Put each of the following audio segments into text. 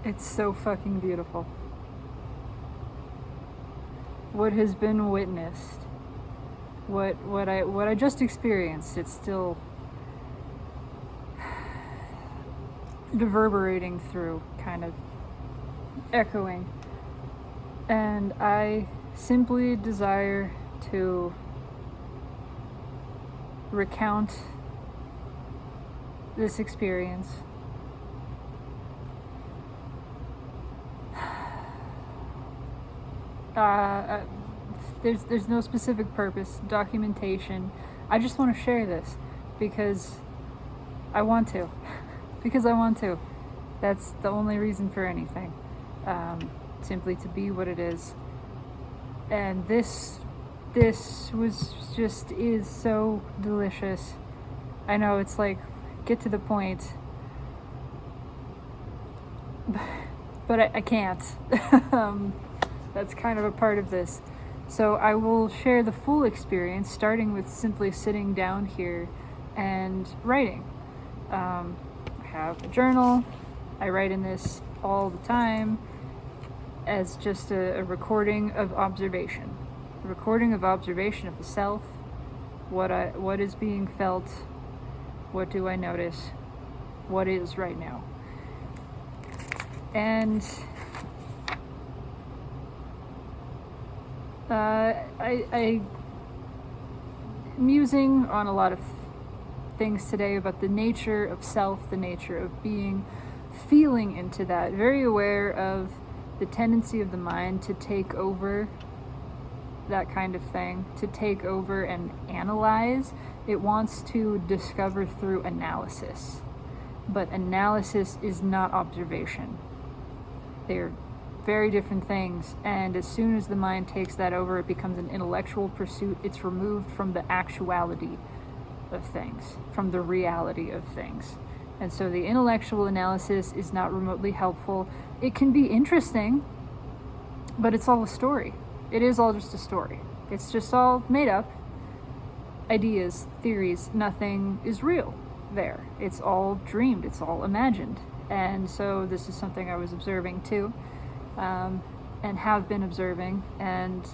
It's so fucking beautiful. What has been witnessed, what I just experienced, it's still reverberating through, kind of echoing. And I simply desire to recount this experience. There's no specific purpose, documentation. I just want to share this because I want to. Because I want to. That's the only reason for anything. Simply to be what it is. And this is so delicious. I know it's like, get to the point. But I can't. That's kind of a part of this. So I will share the full experience, starting with simply sitting down here and writing. I have a journal. I write in this all the time as just a recording of observation. A recording of observation of the self, what is being felt, what do I notice, what is right now. And I'm musing on a lot of things today about the nature of self, the nature of being, feeling into that, very aware of the tendency of the mind to take over that kind of thing, to take over and analyze. It wants to discover through analysis, but analysis is not observation. They're very different things, and as soon as the mind takes that over, it becomes an intellectual pursuit. It's removed from the actuality of things, from the reality of things. And so the intellectual analysis is not remotely helpful. It can be interesting, but it's all a story. It is all just a story. It's just all made up ideas, theories. Nothing is real there. It's all dreamed. It's all imagined. And so this is something I was observing too. And have been observing, and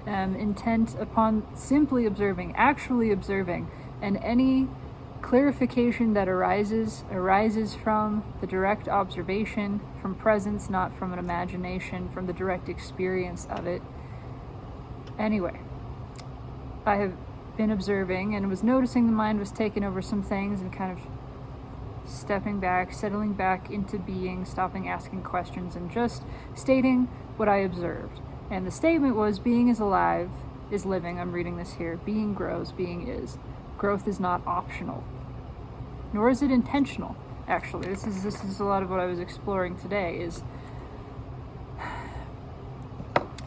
am intent upon simply observing, actually observing, and any clarification that arises from the direct observation, from presence, not from an imagination, from the direct experience of it. Anyway, I have been observing and was noticing the mind was taking over some things and kind of stepping back, settling back into being, stopping asking questions, and just stating what I observed. And the statement was, being is alive, is living. I'm reading this here. Being grows, being is. Growth is not optional, nor is it intentional. Actually, this is a lot of what I was exploring today, is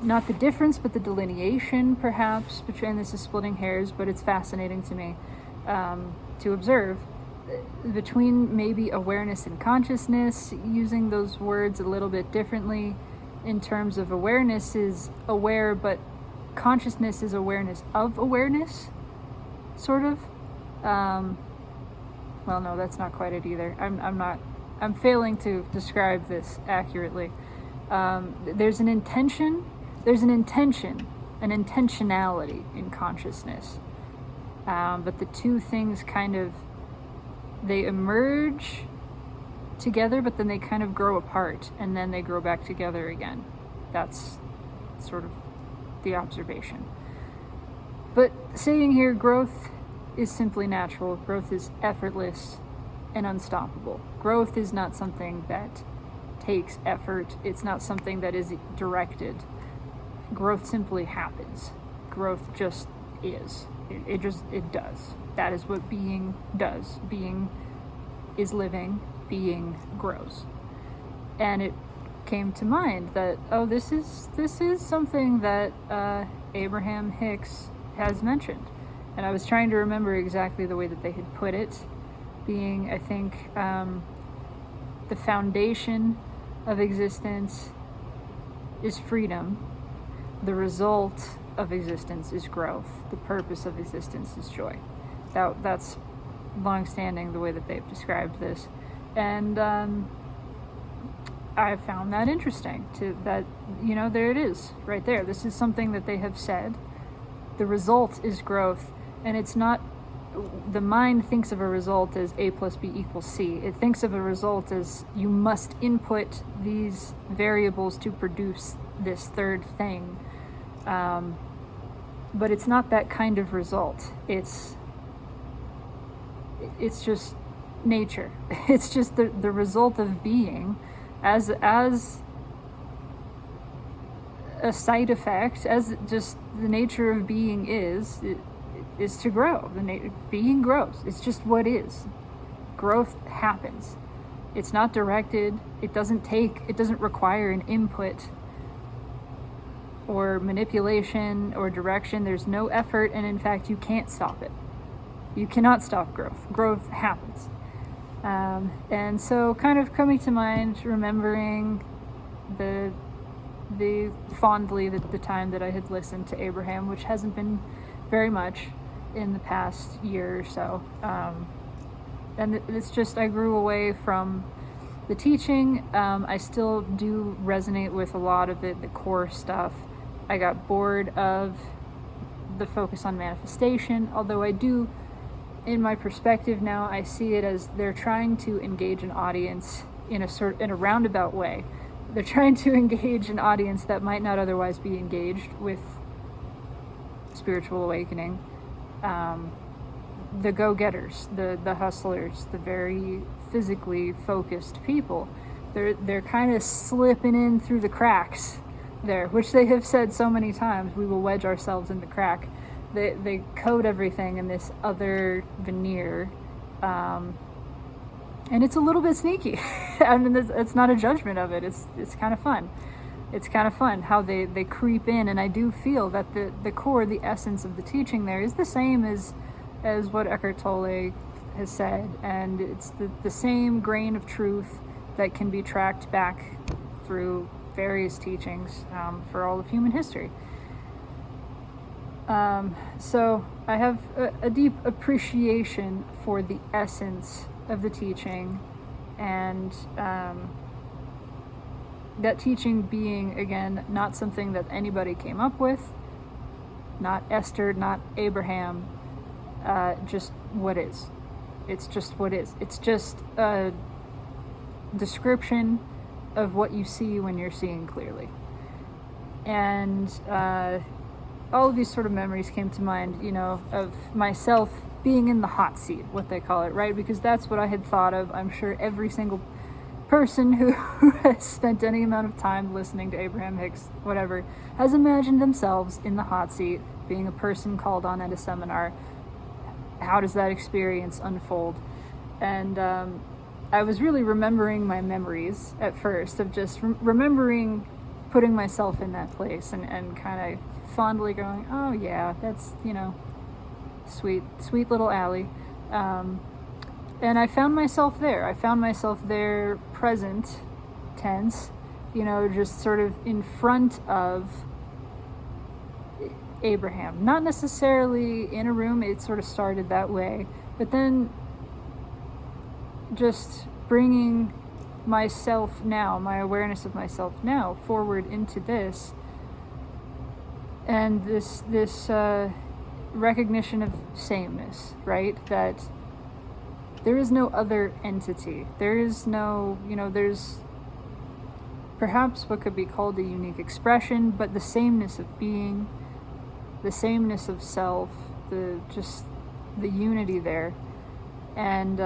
not the difference, but the delineation, perhaps, between, this is splitting hairs, but it's fascinating to me to observe, between maybe awareness and consciousness, using those words a little bit differently. In terms of awareness is aware, but consciousness is awareness of awareness, sort of. Well, no, that's not quite it either. I'm failing to describe this accurately. There's an intention, an intentionality in consciousness. But the two things kind of, they emerge together, but then they kind of grow apart, and then they grow back together again. That's sort of the observation. But saying here, growth is simply natural. Growth is effortless and unstoppable. Growth is not something that takes effort. It's not something that is directed. Growth simply happens. Growth just is. It does. That is what being does. Being is living. Being grows. And it came to mind that, oh, this is something that Abraham Hicks has mentioned. And I was trying to remember exactly the way that they had put it, being, I think, the foundation of existence is freedom. The result of existence is growth. The purpose of existence is joy. That's long-standing the way that they've described this. And I found that interesting, that, there it is, right there. This is something that they have said. The result is growth, and it's not, the mind thinks of a result as A plus B equals C. It thinks of a result as you must input these variables to produce this third thing. But it's not that kind of result. It's just nature. It's just the result of being as a side effect, as just the nature of being is to grow. Being grows. It's just what is. Growth happens. It's not directed. It doesn't require an input or manipulation or direction. There's no effort, and in fact, you can't stop it. You cannot stop growth. Growth happens. And so kind of coming to mind, remembering the fondly the time that I had listened to Abraham, which hasn't been very much in the past year or so. And it's just, I grew away from the teaching. I still do resonate with a lot of it, the core stuff. I got bored of the focus on manifestation, although I do, in my perspective now, I see it as they're trying to engage an audience in a roundabout way. They're trying to engage an audience that might not otherwise be engaged with spiritual awakening. The go-getters, the hustlers, the very physically focused people. They're kind of slipping in through the cracks there, which they have said so many times. We will wedge ourselves in the crack. They coat everything in this other veneer, and it's a little bit sneaky. I mean, it's not a judgment of it. It's kind of fun. It's kind of fun how they creep in, and I do feel that the core, the essence of the teaching there is the same as what Eckhart Tolle has said, and it's the same grain of truth that can be tracked back through various teachings for all of human history. So I have a deep appreciation for the essence of the teaching, and that teaching being, again, not something that anybody came up with, not Esther, not Abraham, just what is. It's just what is. It's just a description of what you see when you're seeing clearly. And all of these sort of memories came to mind, of myself being in the hot seat, what they call it, right? Because that's what I had thought of. I'm sure every single person who has spent any amount of time listening to Abraham Hicks, whatever, has imagined themselves in the hot seat, being a person called on at a seminar. How does that experience unfold? And I was really remembering my memories at first of just remembering putting myself in that place and kind of fondly going, oh yeah, that's, sweet little Allie. And I found myself there. I found myself there, present tense, just sort of in front of Abraham. Not necessarily in a room, it sort of started that way, but then just bringing myself now, my awareness of myself now, forward into this, and this recognition of sameness, right? That there is no other entity. There is no, there's perhaps what could be called a unique expression, but the sameness of being, the sameness of self, the unity there, and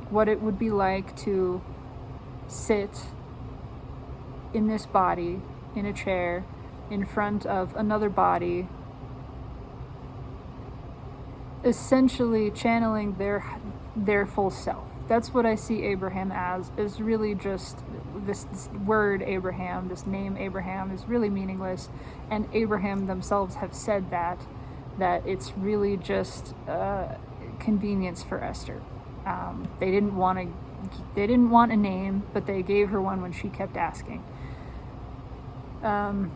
what it would be like to sit in this body, in a chair, in front of another body, essentially channeling their full self. That's what I see Abraham as, is really just this word Abraham, this name Abraham is really meaningless, and Abraham themselves have said that it's really just convenience for Esther. They didn't want a name, but they gave her one when she kept asking. And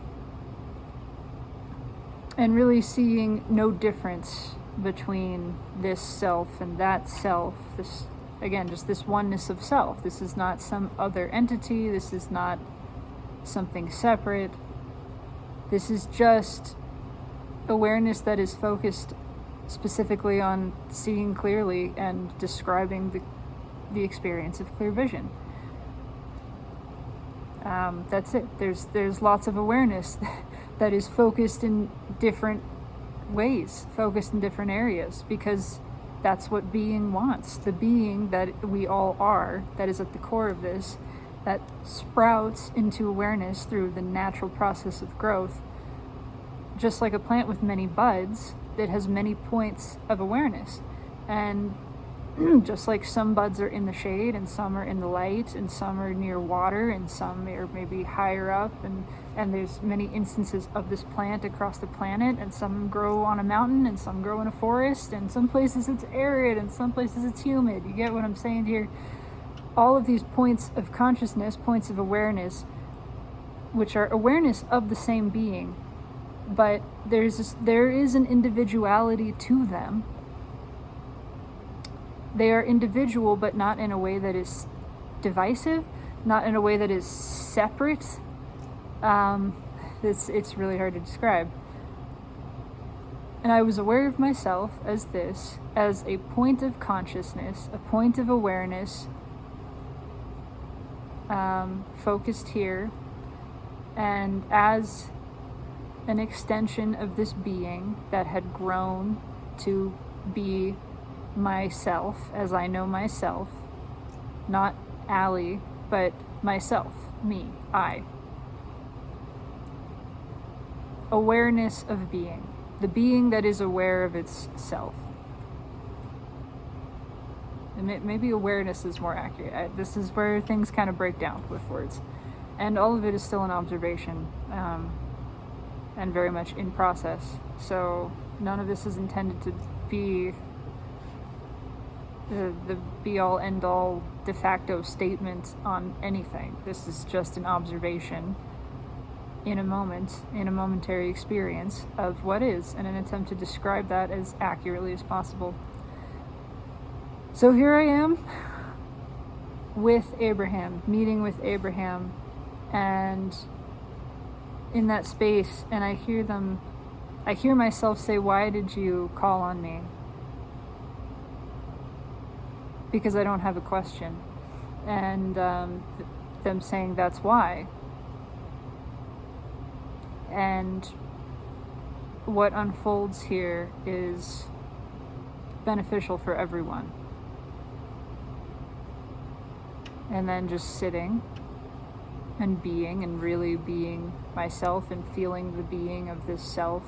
really seeing no difference between this self and that self. This, again, just this oneness of self. This is not some other entity. This is not something separate. This is just awareness that is focused specifically on seeing clearly and describing the experience of clear vision. That's it. There's lots of awareness that is focused in different ways, focused in different areas, because that's what being wants. The being that we all are, that is at the core of this, that sprouts into awareness through the natural process of growth. Just like a plant with many buds, it has many points of awareness. And just like some buds are in the shade and some are in the light and some are near water and some are maybe higher up, and there's many instances of this plant across the planet, and some grow on a mountain and some grow in a forest, and some places it's arid and some places it's humid. You get what I'm saying here? All of these points of consciousness, points of awareness, which are awareness of the same being, but there is an individuality to them. They are individual, but not in a way that is divisive, not in a way that is separate. It's really hard to describe. And I was aware of myself as a point of consciousness, a point of awareness, focused here, and as an extension of this being that had grown to be myself as I know myself, not Allie, but myself, me, I. Awareness of being, the being that is aware of itself. And maybe awareness is more accurate. This is where things kind of break down with words. And all of it is still an observation, and very much in process. So none of this is intended to be the be-all, end-all, de facto statement on anything. This is just an observation in a moment, in a momentary experience of what is, and an attempt to describe that as accurately as possible. So here I am with Abraham, meeting with Abraham, and in that space, and I hear myself say, "Why did you call on me?" Because I don't have a question. And them saying, "That's why." And what unfolds here is beneficial for everyone. And then just sitting and being, and really being myself and feeling the being of this self.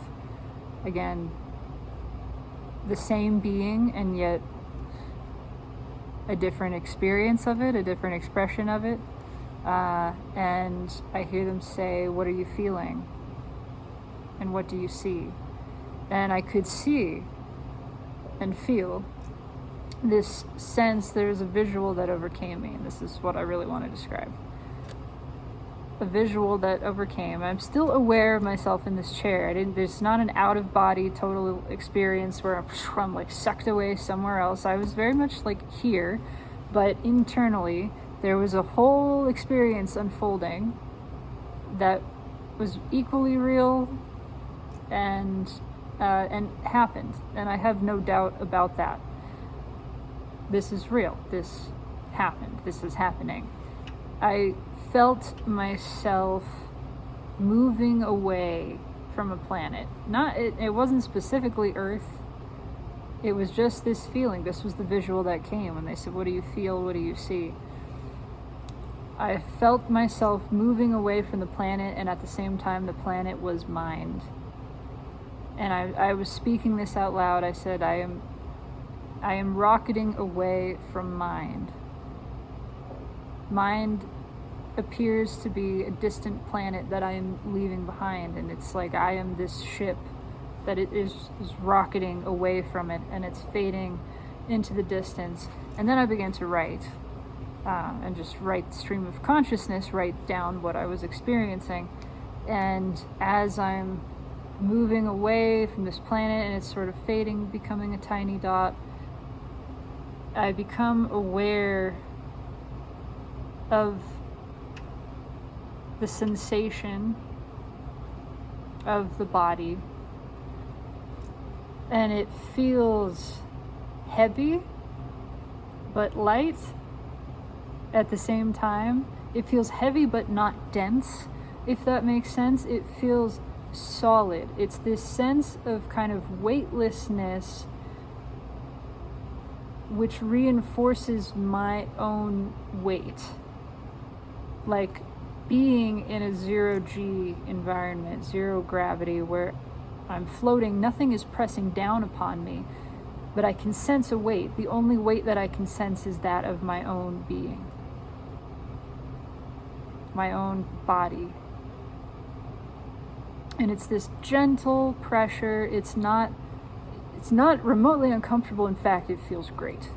Again, the same being, and yet a different experience of it, a different expression of it. And I hear them say, "What are you feeling? And what do you see?" And I could see and feel this sense. There's a visual that overcame me, and this is what I really want to describe. A visual that overcame. I'm still aware of myself in this chair. There's not an out-of-body total experience where I'm like sucked away somewhere else. I was very much like here, but internally there was a whole experience unfolding that was equally real and happened, and I have no doubt about that. This is real. This happened. This is happening. I felt myself moving away from a planet. It wasn't specifically Earth. It was just this feeling. This was the visual that came when they said, "What do you feel? What do you see?" I felt myself moving away from the planet, and at the same time the planet was mind. And I was speaking this out loud. I said, I am rocketing away from mind. Mind appears to be a distant planet that I am leaving behind, and it's like I am this ship that it is rocketing away from it, and it's fading into the distance. And then I began to write, and just write stream of consciousness, write down what I was experiencing. And as I'm moving away from this planet and it's sort of fading, becoming a tiny dot, I become aware of the sensation of the body, and it feels heavy but light at the same time. It feels heavy but not dense, if that makes sense. It feels solid. It's this sense of kind of weightlessness which reinforces my own weight. Like being in a 0G environment, zero gravity, where I'm floating, nothing is pressing down upon me, but I can sense a weight. The only weight that I can sense is that of my own being, my own body. And it's this gentle pressure. It's not remotely uncomfortable. In fact, it feels great.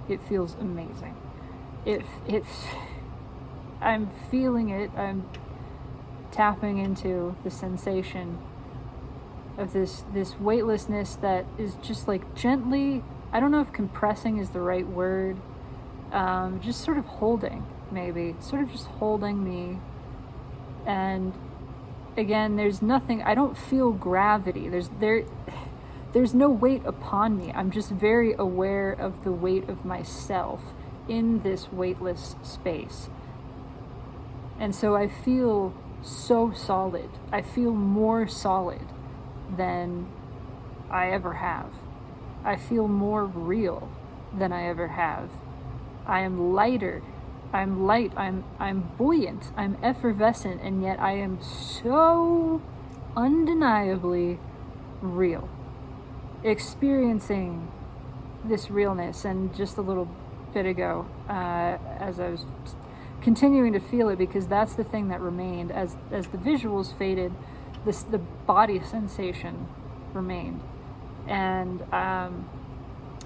It feels amazing. I'm feeling it. I'm tapping into the sensation of this weightlessness that is just like gently, I don't know if compressing is the right word, just sort of holding, maybe, sort of just holding me. And again, there's nothing, I don't feel gravity. There's no weight upon me. I'm just very aware of the weight of myself in this weightless space. And so I feel so solid. I feel more solid than I ever have. I feel more real than I ever have. I am lighter. I'm light. I'm buoyant. I'm effervescent, and yet I am so undeniably real. Experiencing this realness. And just a little bit ago, as I was continuing to feel it, because that's the thing that remained as the visuals faded, the body sensation remained. And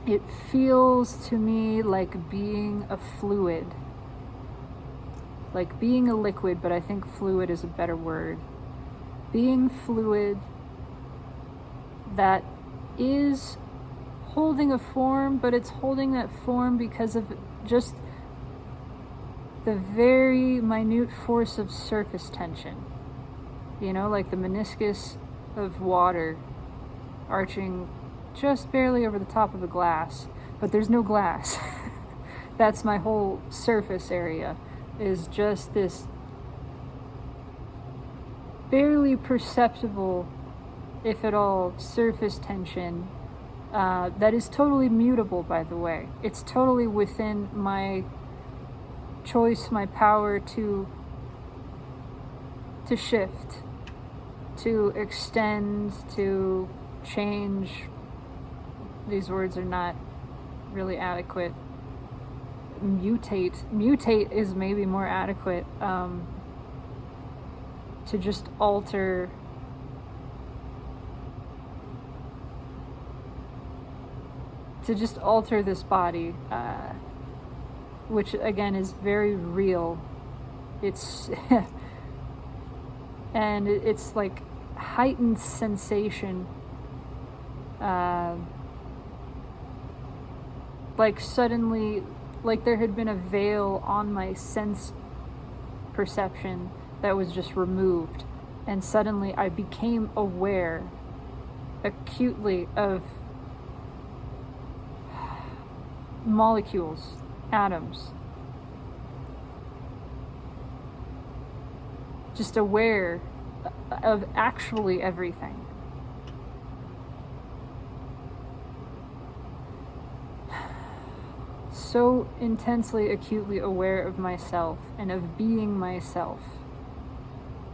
it feels to me like being a fluid, like being a liquid, but I think fluid is a better word. Being fluid that is holding a form, but it's holding that form because of just the very minute force of surface tension. You know, like the meniscus of water arching just barely over the top of a glass, but there's no glass. That's my whole surface area, is just this barely perceptible, if at all, surface tension that is totally mutable, by the way. It's totally within my choice, my power to shift, to extend, to change. These words are not really adequate. Mutate is maybe more adequate. To just alter this body, which again is very real. It's and it's like heightened sensation, like suddenly, like there had been a veil on my sense perception that was just removed, and suddenly I became aware acutely of molecules, atoms, just aware of actually everything. So intensely, acutely aware of myself and of being myself.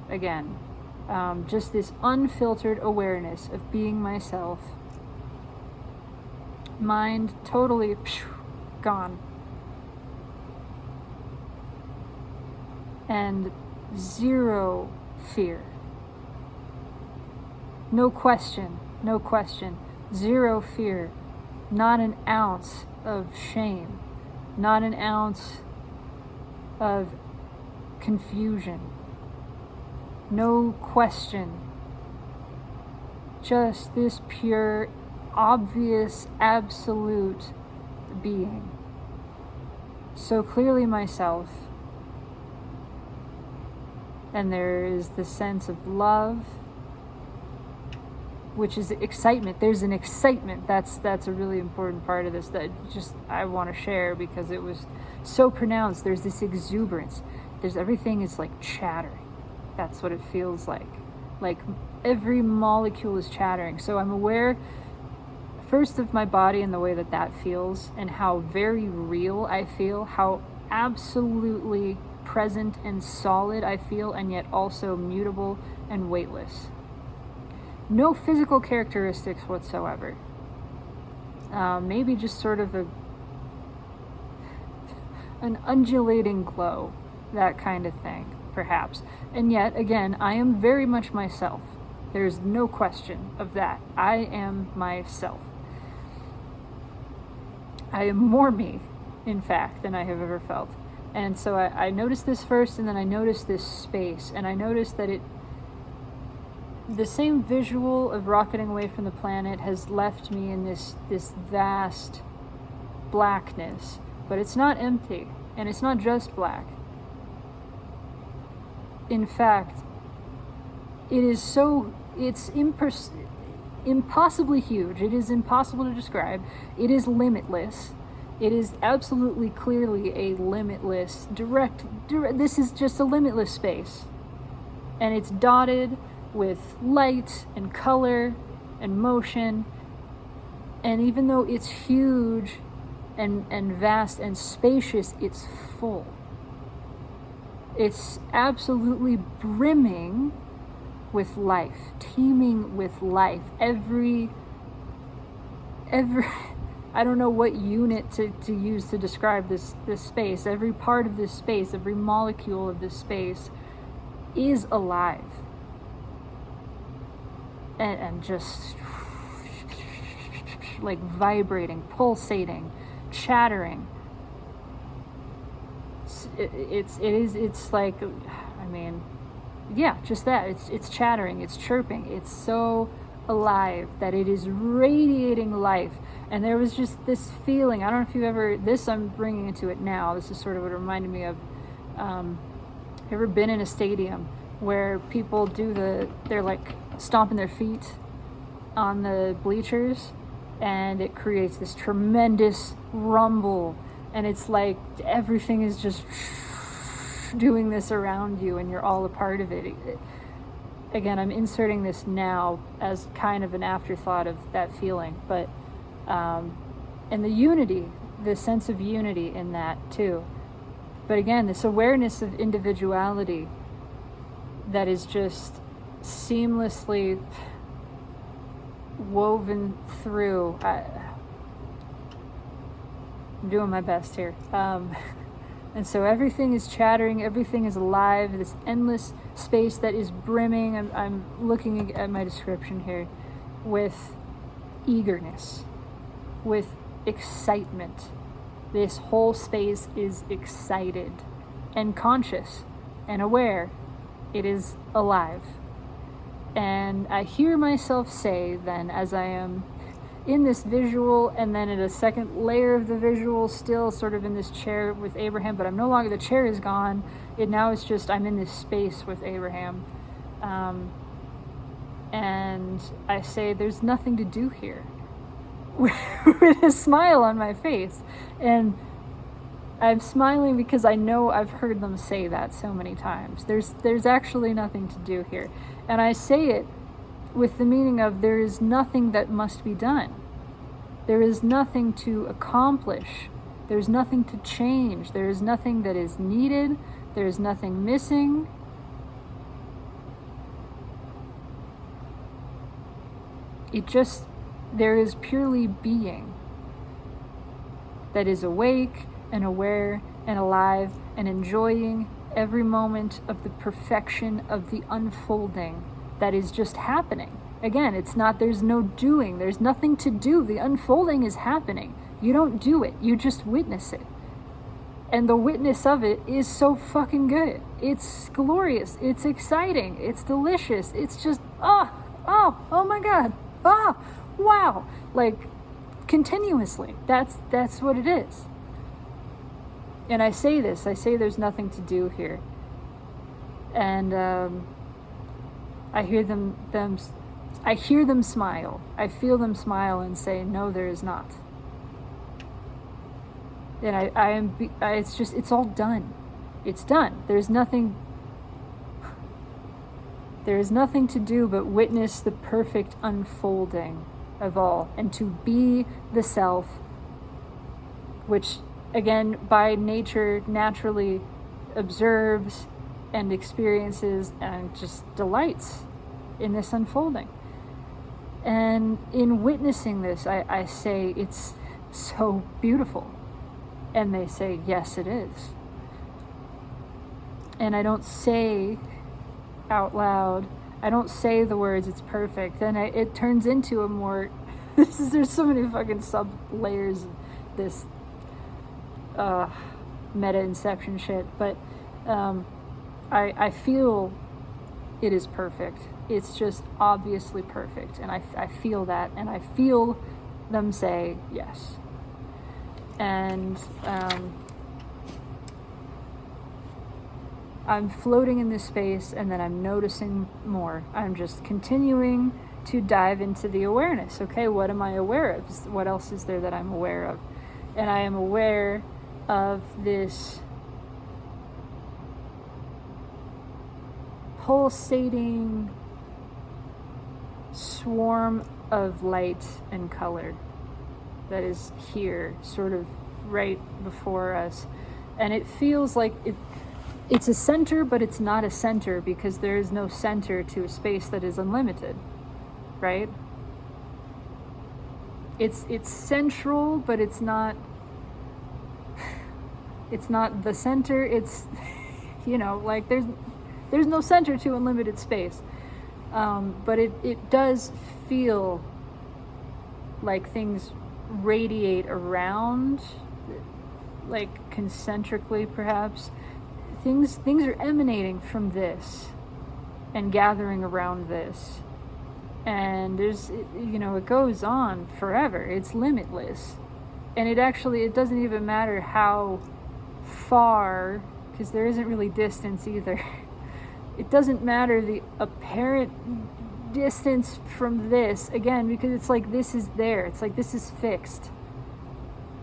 Again, just this unfiltered awareness of being myself. Mind totally gone. And zero fear. No question. Zero fear. Not an ounce of shame. Not an ounce of confusion. No question just this pure, obvious, absolute being. So clearly myself. And there is the sense of love, which is excitement. There's an excitement. That's a really important part of this that just I want to share because it was so pronounced. There's this exuberance. Everything is like chattering. That's what it feels like. Like every molecule is chattering. So I'm aware first of my body and the way that feels, and how very real I feel, how absolutely present and solid I feel, and yet also mutable and weightless. No physical characteristics whatsoever. Maybe just sort of an undulating glow, that kind of thing, perhaps. And yet, again, I am very much myself. There's no question of that. I am myself. I am more me, in fact, than I have ever felt. And so I noticed this first, and then I noticed this space, and I noticed that the same visual of rocketing away from the planet has left me in this vast blackness, but it's not empty, and it's not just black. In fact, it's impossibly huge. It is impossible to describe. It is limitless. It is absolutely clearly a limitless, direct, this is just a limitless space. And it's dotted with light and color and motion. And even though it's huge and vast and spacious, it's full. It's absolutely brimming with life, teeming with life. Every I don't know what unit to use to describe this space. Every part of this space, every molecule of this space is alive. And just like vibrating, pulsating, chattering. It's like, I mean, yeah, just that. It's chattering, it's chirping, it's so alive that it is radiating life. And there was just this feeling, I don't know if you've ever, I'm bringing into it now, this is sort of what it reminded me of, ever been in a stadium where people they're like stomping their feet on the bleachers, and it creates this tremendous rumble, and it's like everything is just doing this around you, and you're all a part of it. Again, I'm inserting this now as kind of an afterthought of that feeling, but and the unity, the sense of unity in that too. But again, this awareness of individuality that is just seamlessly woven through. I'm doing my best here. And so everything is chattering, everything is alive, this endless space that is brimming. I'm looking at my description here with eagerness, with excitement. This whole space is excited and conscious and aware. It is alive. And I hear myself say then, as I am in this visual, and then in a second layer of the visual, still sort of in this chair with Abraham, but I'm no longer, the chair is gone. Now it's just, I'm in this space with Abraham. And I say, there's nothing to do here. With a smile on my face. And I'm smiling because I know I've heard them say that so many times. There's actually nothing to do here. And I say it with the meaning of there is nothing that must be done. There is nothing to accomplish. There's nothing to change. There is nothing that is needed. There is nothing missing. There is purely being that is awake and aware and alive and enjoying every moment of the perfection of the unfolding that is just happening. Again, there's no doing, there's nothing to do. The unfolding is happening. You don't do it, you just witness it. And the witness of it is so fucking good. It's glorious, it's exciting, it's delicious, it's just, oh my God, wow, like continuously. That's what it is. And I say there's nothing to do here. And I hear them smile. I feel them smile and say, no, there is not. And it's all done. It's done. There is nothing to do but witness the perfect unfolding of all, and to be the self, which again by nature naturally observes and experiences and just delights in this unfolding. And in witnessing this, I say, it's so beautiful. And they say, yes, it is. And I don't say out loud, I don't say the words, it's perfect. Then it turns into a more, there's so many fucking sub layers of this meta inception shit. But I feel it is perfect. It's just obviously perfect. And I feel that. And I feel them say yes. And I'm floating in this space, and then I'm noticing more. I'm just continuing to dive into the awareness. Okay, what am I aware of? What else is there that I'm aware of? And I am aware of this pulsating swarm of light and color that is here, sort of right before us. And it feels like it's a center, but it's not a center, because there is no center to a space that is unlimited, right? It's central, but it's not the center. It's, like there's no center to unlimited space. But it does feel like things radiate around, like concentrically perhaps. Things are emanating from this and gathering around this. And there's, it goes on forever. It's limitless. And it doesn't even matter how far, because there isn't really distance either. It doesn't matter the apparent distance from this, again, because it's like this is there. It's like this is fixed.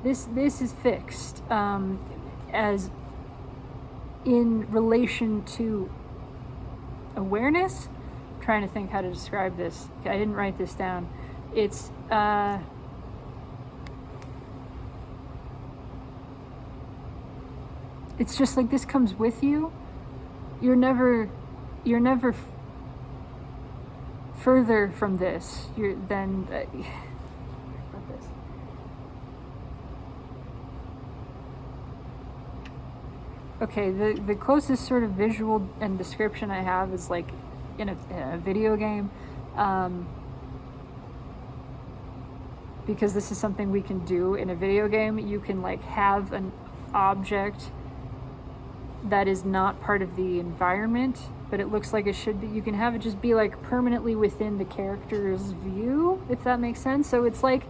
This is fixed as in relation to awareness. I'm trying to think how to describe this. I didn't write this down. It's just like this comes with you. You're never further from this. You're then okay, the closest sort of visual and description I have is like in a video game, because this is something we can do in a video game. You can like have an object that is not part of the environment, but it looks like it should be. You can have it just be like permanently within the character's view, if that makes sense. So it's like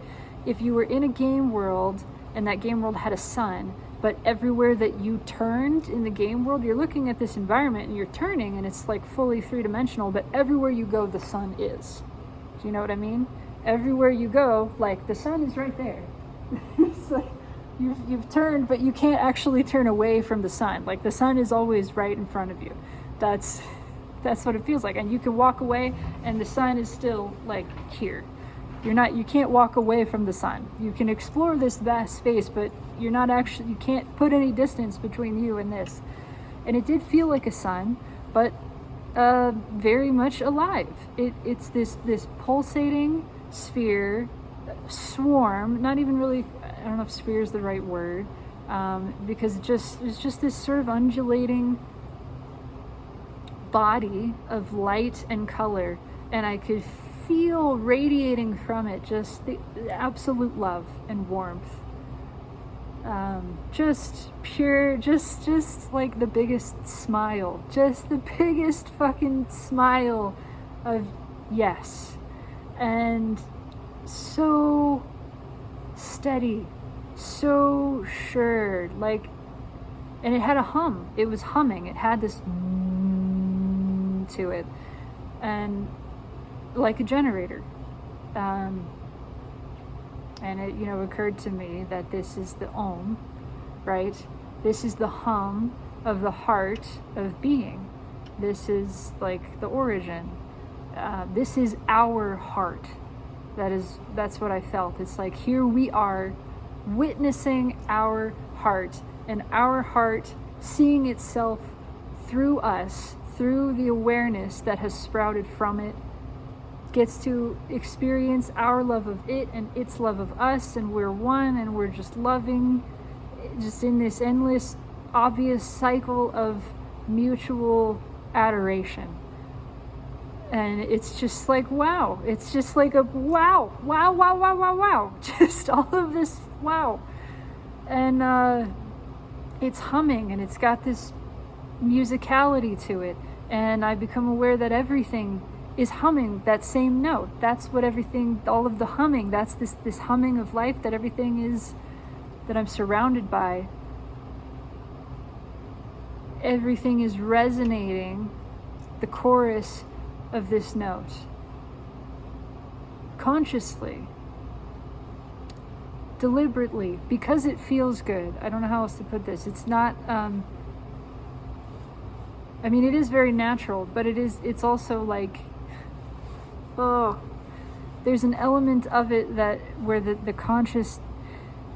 if you were in a game world and that game world had a sun, but everywhere that you turned in the game world, you're looking at this environment and you're turning and it's like fully three-dimensional, but everywhere you go, the sun is. Do you know what I mean? Everywhere you go, like the sun is right there. It's like you've turned, but you can't actually turn away from the sun. Like the sun is always right in front of you. That's what it feels like. And you can walk away and the sun is still like here. You can't walk away from the sun. You can explore this vast space, but you can't put any distance between you and this. And it did feel like a sun, but very much alive. It's this pulsating sphere, swarm, not even really, I don't know if sphere is the right word, because it's just this sort of undulating body of light and color, and I could feel radiating from it just the absolute love and warmth. Just pure, just like the biggest smile, just the biggest fucking smile of yes. And so steady, so sure, like, and it had a hum. It was humming. It had this to it, and like a generator. And it, occurred to me that this is the Om, right? This is the hum of the heart of being. This is like the origin. This is our heart. That's what I felt. It's like, here we are witnessing our heart, and our heart seeing itself through us, through the awareness that has sprouted from it, gets to experience our love of it and its love of us, and we're one, and we're just loving, just in this endless, obvious cycle of mutual adoration. And it's just like, wow. It's just like a wow. Just all of this wow. And it's humming, and it's got this musicality to it. And I become aware that everything is humming that same note. That's what everything, all of the humming, that's this humming of life that everything is, that I'm surrounded by. Everything is resonating the chorus of this note. Consciously. Deliberately. Because it feels good. I don't know how else to put this. It's not, it is very natural, but it's also like, there's an element of it that, where the conscious,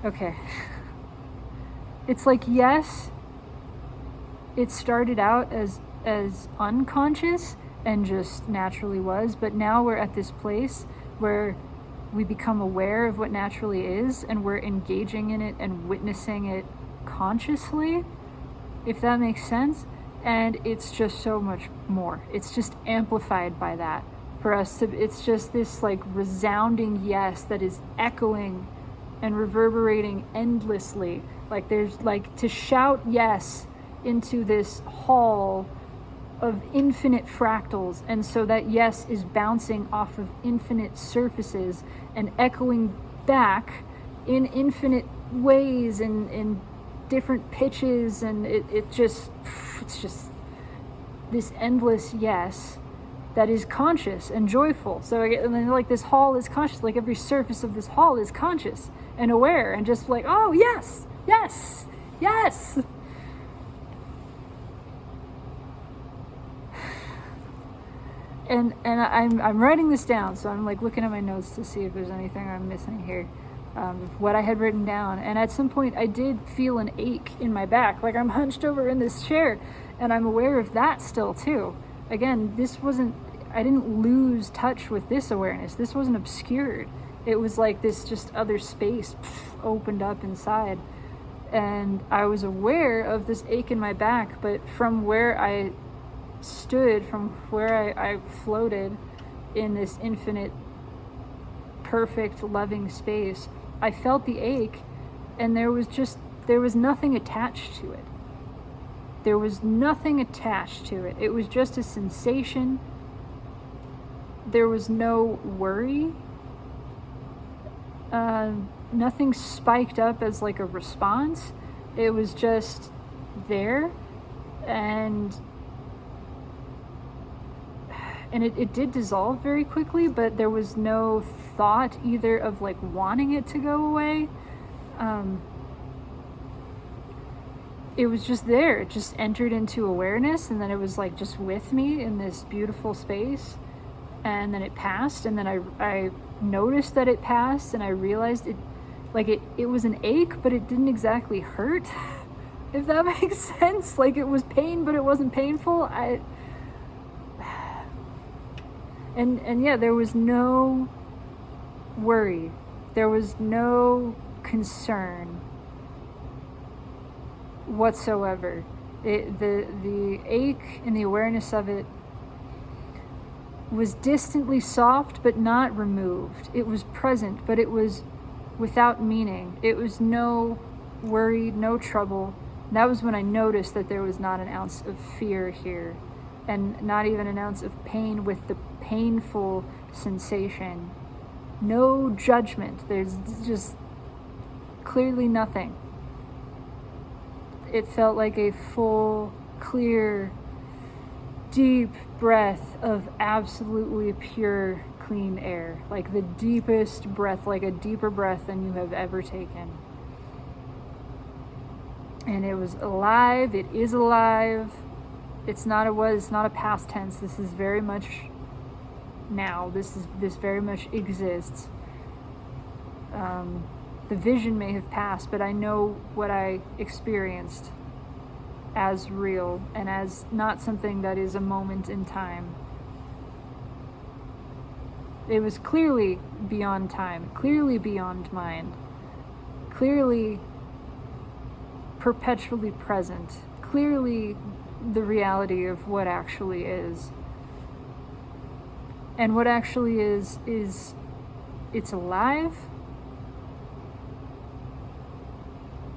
okay. It's like, yes, it started out as unconscious and just naturally was, but now we're at this place where we become aware of what naturally is, and we're engaging in it and witnessing it consciously, if that makes sense. And it's just so much more. It's just amplified by that. For us to, it's just this like resounding yes that is echoing and reverberating endlessly. Like there's like, to shout yes into this hall of infinite fractals, and so that yes is bouncing off of infinite surfaces and echoing back in infinite ways and in different pitches, and it's just this endless yes that is conscious and joyful. So and then like this hall is conscious, like every surface of this hall is conscious and aware, and just like, oh yes, yes, yes. And I'm writing this down, so I'm like looking at my notes to see if there's anything I'm missing here, what I had written down. And at some point I did feel an ache in my back, like I'm hunched over in this chair, and I'm aware of that still too. Again, I didn't lose touch with this awareness. This wasn't obscured. It was like this just other space opened up inside, and I was aware of this ache in my back, but from where I stood, from where I floated in this infinite, perfect, loving space, I felt the ache, and there was nothing attached to it. There was nothing attached to it. It was just a sensation. There was no worry. Nothing spiked up as like a response. It was just there, and it did dissolve very quickly, but there was no thought either of like wanting it to go away. It was just there. It just entered into awareness, and then it was like just with me in this beautiful space, and then it passed, and then I noticed that it passed, and I realized it was an ache, but it didn't exactly hurt, if that makes sense. Like it was pain, but it wasn't painful. And yeah, there was no worry. There was no concern whatsoever. The ache and the awareness of it was distantly soft, but not removed. It was present, but it was without meaning. It was no worry, no trouble. And that was when I noticed that there was not an ounce of fear here. and not even an ounce of pain with the painful sensation. No judgment. There's just clearly nothing. It felt like a full, clear, deep breath of absolutely pure, clean air. Like the deepest breath, like a deeper breath than you have ever taken. And it was alive. It is alive. It's not a past tense. This is very much now. This very much exists. The vision may have passed, but I know what I experienced as real and as not something that is a moment in time. It was clearly beyond time, clearly beyond mind, clearly perpetually present, clearly the reality of what actually is. And what actually is it's alive,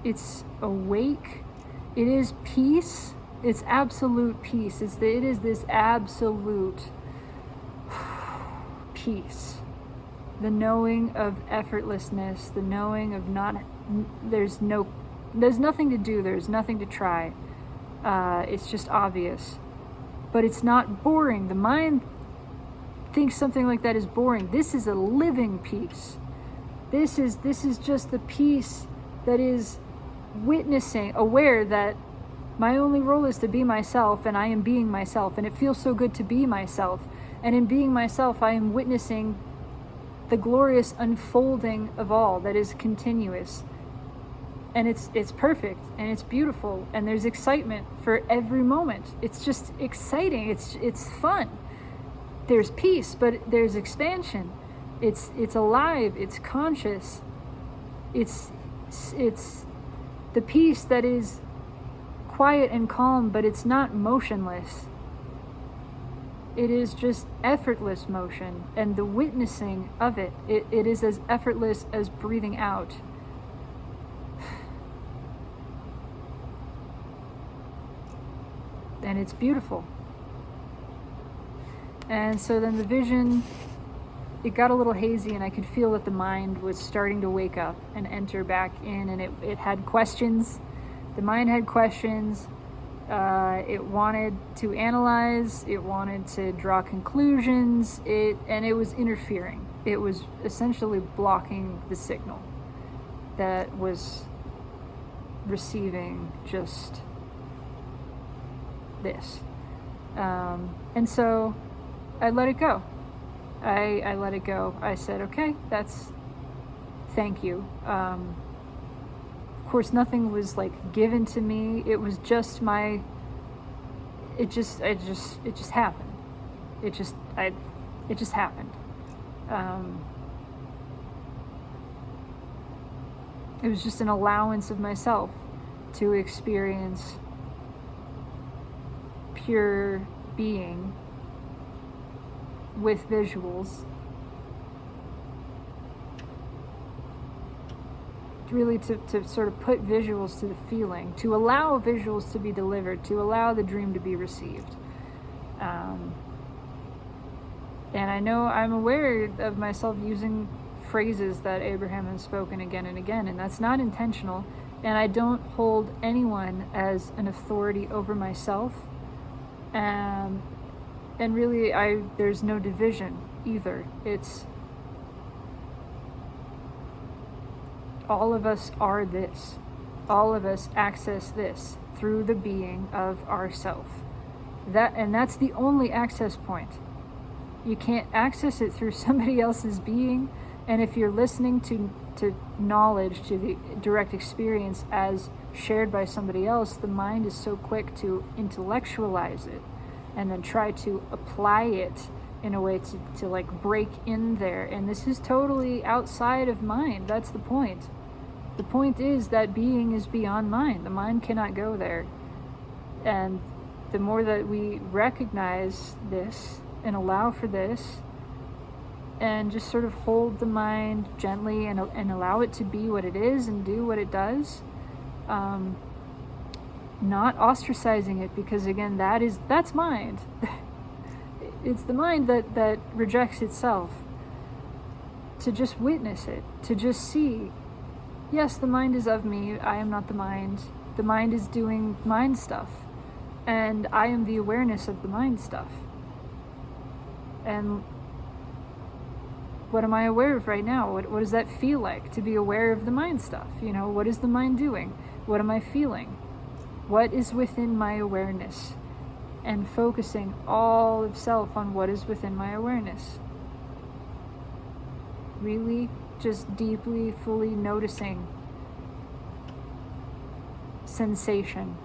it's awake, it is peace, it's absolute peace. It is this absolute peace. The knowing of effortlessness, the knowing of there's nothing to do, there's nothing to try. It's just obvious. But it's not boring. The mind thinks something like that is boring. This is a living peace. This is just the peace that is witnessing, aware that my only role is to be myself, and I am being myself, and it feels so good to be myself. And in being myself, I am witnessing the glorious unfolding of all that is continuous. And it's perfect, and it's beautiful, and there's excitement for every moment. It's just exciting. It's fun. There's peace, but there's expansion. It's alive. It's conscious. It's the peace that is quiet and calm, but it's not motionless. It is just effortless motion, and the witnessing of it is as effortless as breathing out. And it's beautiful. And so then the vision, it got a little hazy, and I could feel that the mind was starting to wake up and enter back in, and it had questions. The mind had questions. It wanted to analyze, it wanted to draw conclusions, and it was interfering. It was essentially blocking the signal that was receiving just this. And so I let it go. I let it go. I said, okay, thank you. Of course, nothing was like given to me. It was just it just happened. It just happened. It was just an allowance of myself to experience pure being with visuals. Really to sort of put visuals to the feeling, to allow visuals to be delivered, to allow the dream to be received. And I know I'm aware of myself using phrases that Abraham has spoken again and again, and that's not intentional. And I don't hold anyone as an authority over myself. And really, there's no division either. It's all of us are this. All of us access this through the being of ourself. That's the only access point. You can't access it through somebody else's being. And if you're listening to knowledge, to the direct experience as shared by somebody else, the mind is so quick to intellectualize it and then try to apply it in a way to like break in there. And this is totally outside of mind. That's the point. The point is that being is beyond mind. The mind cannot go there. And the more that we recognize this and allow for this, and just sort of hold the mind gently and allow it to be what it is and do what it does, not ostracizing it, because again, that's mind. It's the mind that rejects itself. To just witness it, to just see, yes, the mind is of me, I am not the mind. The mind is doing mind stuff, and I am the awareness of the mind stuff. And what am I aware of right now? What does that feel like, to be aware of the mind stuff? What is the mind doing? What am I feeling? What is within my awareness? And focusing all of self on what is within my awareness. Really just deeply, fully noticing sensation.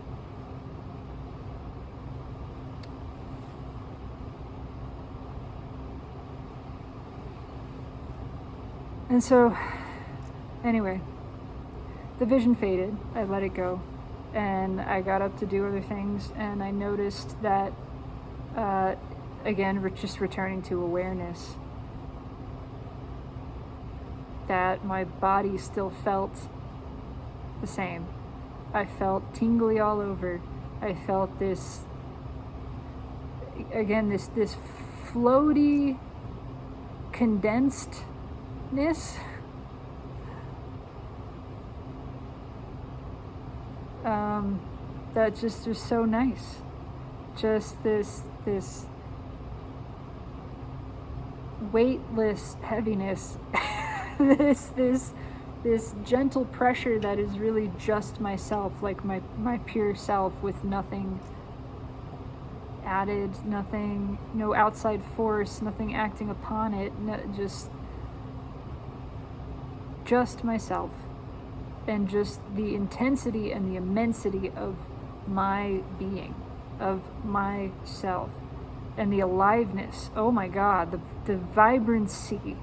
And so, anyway, the vision faded. I let it go. And I got up to do other things, and I noticed that, again, just returning to awareness, that my body still felt the same. I felt tingly all over. I felt this, again, this floaty condensedness. That just was so nice. Just this weightless heaviness. this gentle pressure that is really just myself, like my pure self, with nothing added, nothing, no outside force, nothing acting upon it, just myself, and just the intensity and the immensity of my being, of myself, and the aliveness. Oh my God, the vibrancy,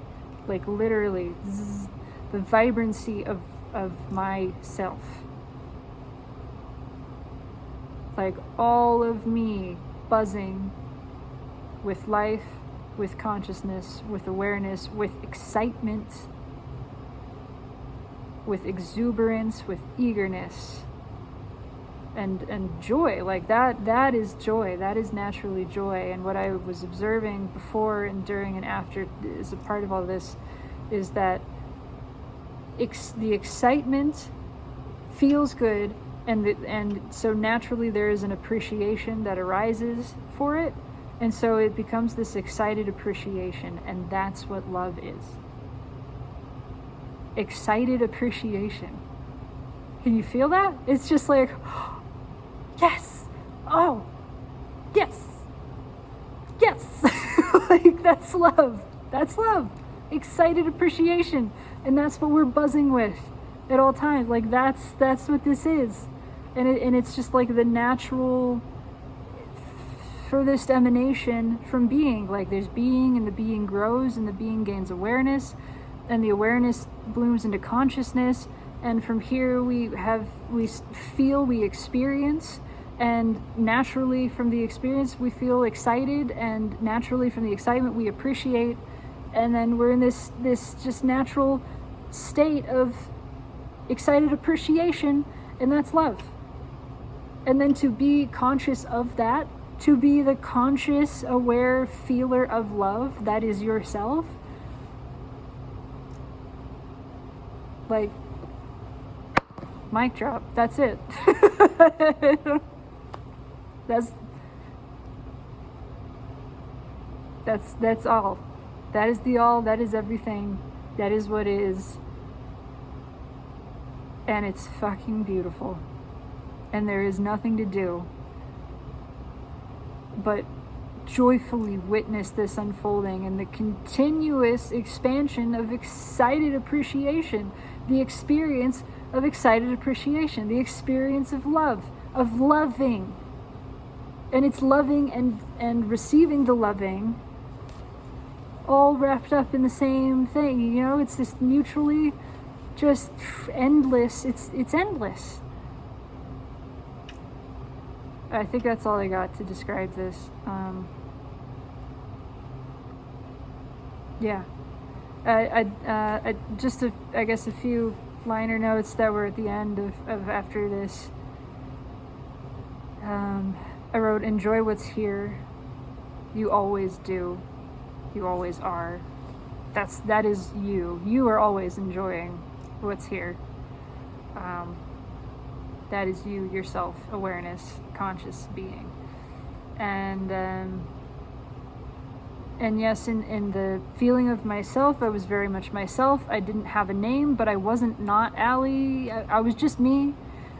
like literally, the vibrancy of myself. Like all of me buzzing with life, with consciousness, with awareness, with excitement, with exuberance, with eagerness, and joy. Like that is joy. That is naturally joy. And what I was observing before and during and after is a part of all this, is that the excitement feels good, and so naturally there is an appreciation that arises for it, and so it becomes this excited appreciation, and that's what love is. Excited appreciation. Can you feel that? It's just like, yes, oh, yes, yes. Like that's love. That's love. Excited appreciation. And that's what we're buzzing with at all times. Like that's what this is. And it's just like the natural furthest emanation from being. Like there's being, and the being grows, and the being gains awareness, and the awareness blooms into consciousness, and from here we feel, we experience, and naturally from the experience we feel excited, and naturally from the excitement we appreciate, and then we're in this just natural state of excited appreciation, and that's love. And then to be conscious of that, to be the conscious, aware feeler of love, that is yourself. Like, mic drop. That's it. That's all. That is the all. That is everything. That is what is. And it's fucking beautiful. And there is nothing to do but joyfully witness this unfolding, and the continuous expansion of excited appreciation, the experience of excited appreciation, the experience of love, of loving. And it's loving and receiving the loving, all wrapped up in the same thing. It's this mutually just endless, it's endless. I think that's all I got to describe this. Yeah. I just, I guess, a few liner notes that were at the end of after this. I wrote, enjoy what's here. You always do. You always are. That is you. You are always enjoying what's here. That is you, yourself, awareness, conscious being. And yes, in the feeling of myself, I was very much myself. I didn't have a name, but I wasn't not Allie. I was just me.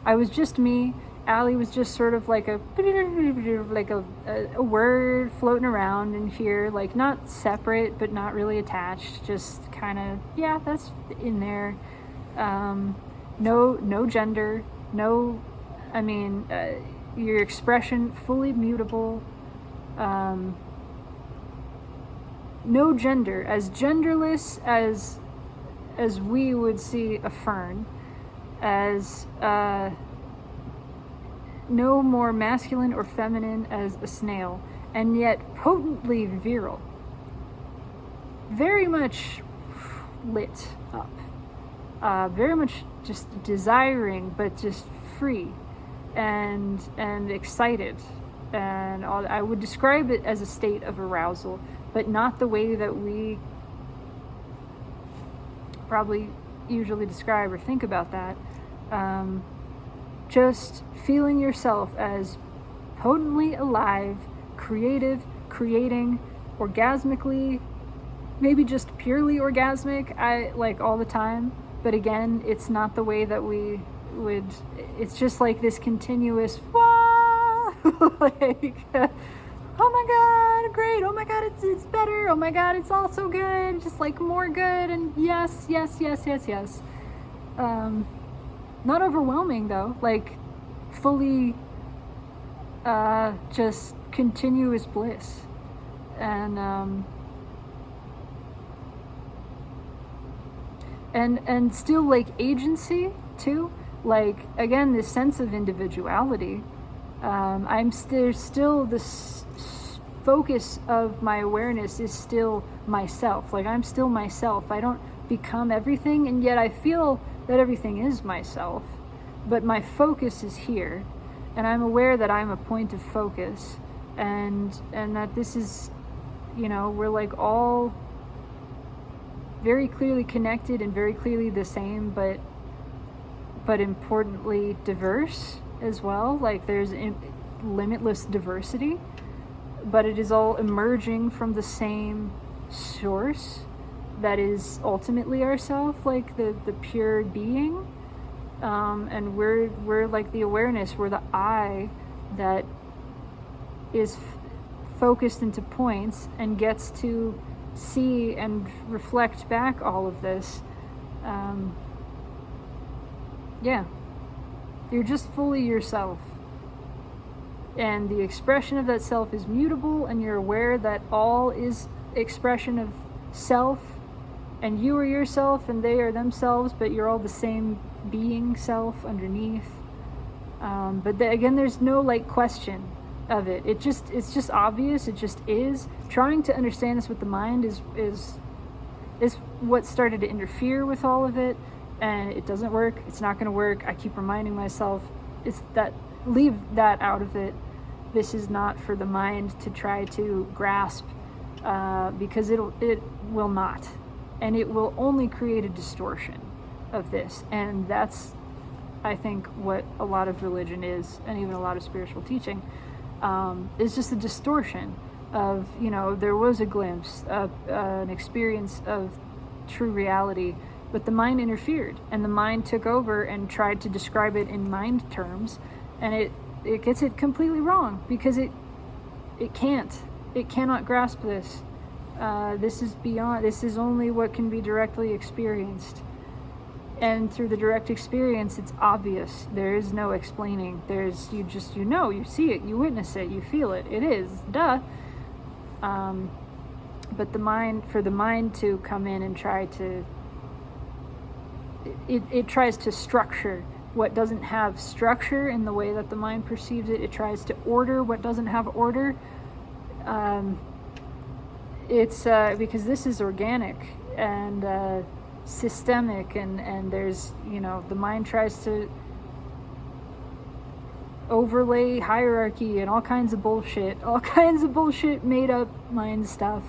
I was just me. Allie was just sort of like a word floating around in here, like not separate, but not really attached. Just kind of, yeah, that's in there. No gender. No, I mean, your expression fully mutable. No gender, as genderless as we would see a fern, as no more masculine or feminine as a snail, and yet potently virile. Very much lit up. Very much just desiring, but just free and excited. And I would describe it as a state of arousal, but not the way that we probably usually describe or think about that. Just feeling yourself as potently alive, creative, creating, orgasmically, maybe just purely orgasmic, like all the time. But again, it's not the way that we would, it's just like this continuous, wah, like, oh my God, great, oh my God, it's better, oh my God, it's all so good, just like more good, and yes. Not overwhelming though, like fully just continuous bliss. And still like agency too, like again this sense of individuality. There's still this focus of my awareness is still myself. Like I'm still myself. I don't become everything, and yet I feel that everything is myself, but my focus is here, and I'm aware that I'm a point of focus, and that this is, we're like all very clearly connected and very clearly the same, but importantly diverse as well. Like there's limitless diversity, but it is all emerging from the same source that is ultimately ourself, like the pure being. And we're like the awareness, we're the I that is focused into points and gets to see and reflect back all of this. You're just fully yourself, and the expression of that self is mutable, and you're aware that all is expression of self, and you are yourself and they are themselves, but you're all the same being self underneath. But again, there's no like question of it. It's just obvious. It just is. Trying to understand this with the mind is what started to interfere with all of it, and it doesn't work. It's not going to work. I keep reminding myself, leave that out of it. This is not for the mind to try to grasp, because it will not, and it will only create a distortion of this. And that's, I think, what a lot of religion is, and even a lot of spiritual teaching. It's just a distortion of, there was a glimpse of an experience of true reality, but the mind interfered, and the mind took over and tried to describe it in mind terms, and it gets it completely wrong, because it cannot grasp this. This is beyond, this is only what can be directly experienced. And through the direct experience, it's obvious. There is no explaining. There's, you see it, you witness it, you feel it. It is, duh. But for the mind to come in and try to, it tries to structure what doesn't have structure in the way that the mind perceives it. It tries to order what doesn't have order. It's because this is organic and systemic, and there's, the mind tries to overlay hierarchy and all kinds of bullshit, made up mind stuff.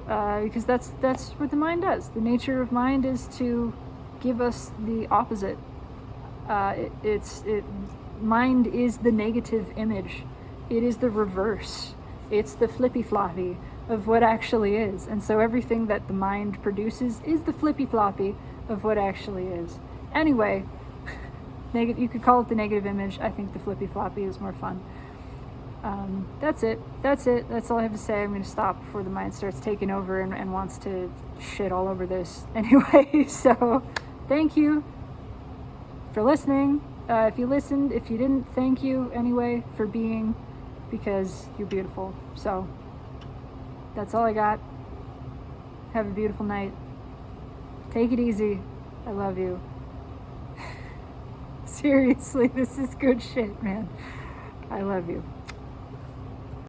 Because that's what the mind does. The nature of mind is to give us the opposite. Mind is the negative image. It is the reverse. It's the flippy floppy of what actually is. And so everything that the mind produces is the flippy floppy of what actually is. Anyway, you could call it the negative image. I think the flippy floppy is more fun. That's it. That's all I have to say. I'm going to stop before the mind starts taking over and wants to shit all over this. Anyway, so thank you for listening. If you listened, if you didn't, thank you anyway for being, because you're beautiful. So that's all I got. Have a beautiful night. Take it easy. I love you. Seriously, this is good shit, man. I love you.